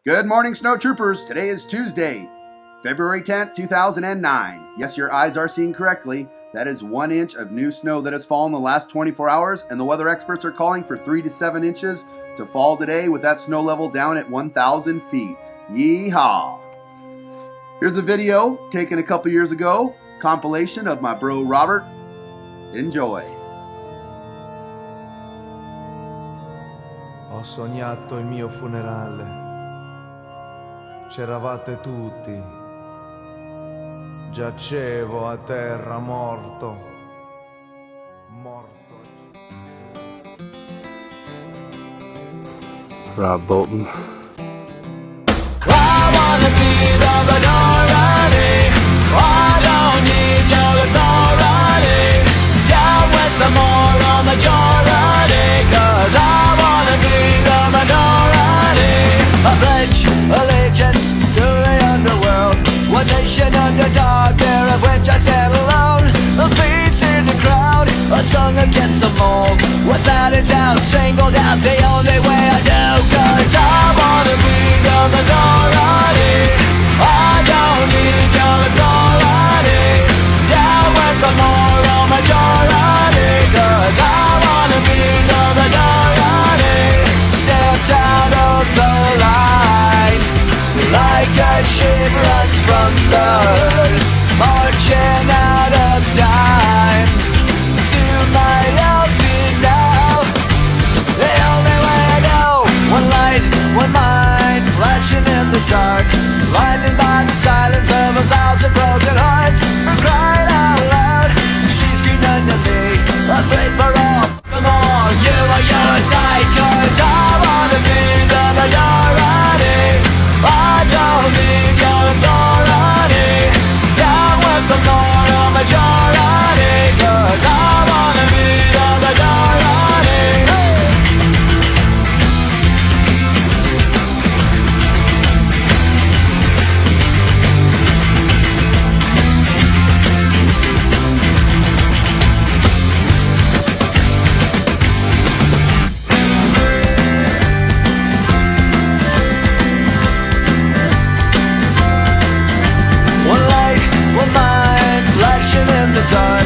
Good morning, snow troopers. Today is Tuesday, February 10th, 2009. Yes, your eyes are seeing correctly. That is 1 inch of new snow that has fallen the last 24 hours, and the weather experts are calling for 3 to 7 inches to fall today with that snow level down at 1,000 feet. Yeehaw! Here's a video taken a couple years ago, compilation of my bro Robert. Enjoy. Ho sognato il mio funerale. C'eravate tutti. Giacevo a terra morto. Rob Bolton. I wanna be the minority. I don't need your authority. Down with the moral majority, 'cause I wanna be the minority. I pledge allegiance to the underworld. One nation under dark, there of which I stand alone. A peace in the crowd, a song against the mold. Without a doubt, singled out the only way I know. 'Cause I wanna be the minority. I don't need your authority. Down with the moral majority, 'cause I wanna be the minority. Stepped out of the line, like a ship runs from the herd, marching out of time. To my helping now, the only way I know. One light, one mind, flashing in the dark, blinded by the silence of 1,000 broken hearts. I'm crying out loud, she screamed under me, I pray for all. Come on, you are your side, 'cause I wanna be the minority. I don't need your authority. Down with the moral majority, 'cause I wanna be the minority. One light, one mind, flashing in the dark,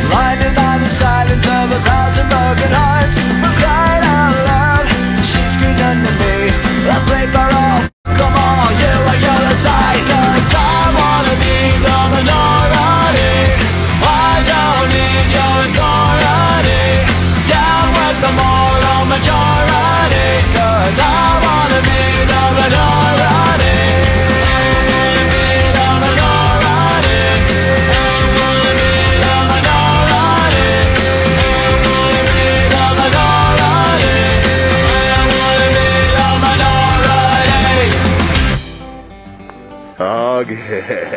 blinded by the silence of 1,000 broken hearts. I'm crying out loud, she screamed under me, I pray for all. Come on, you are your side, 'cause I wanna be the minority. I don't need your authority. Down with the moral majority, 'cause I wanna be the minority. Oh, yeah.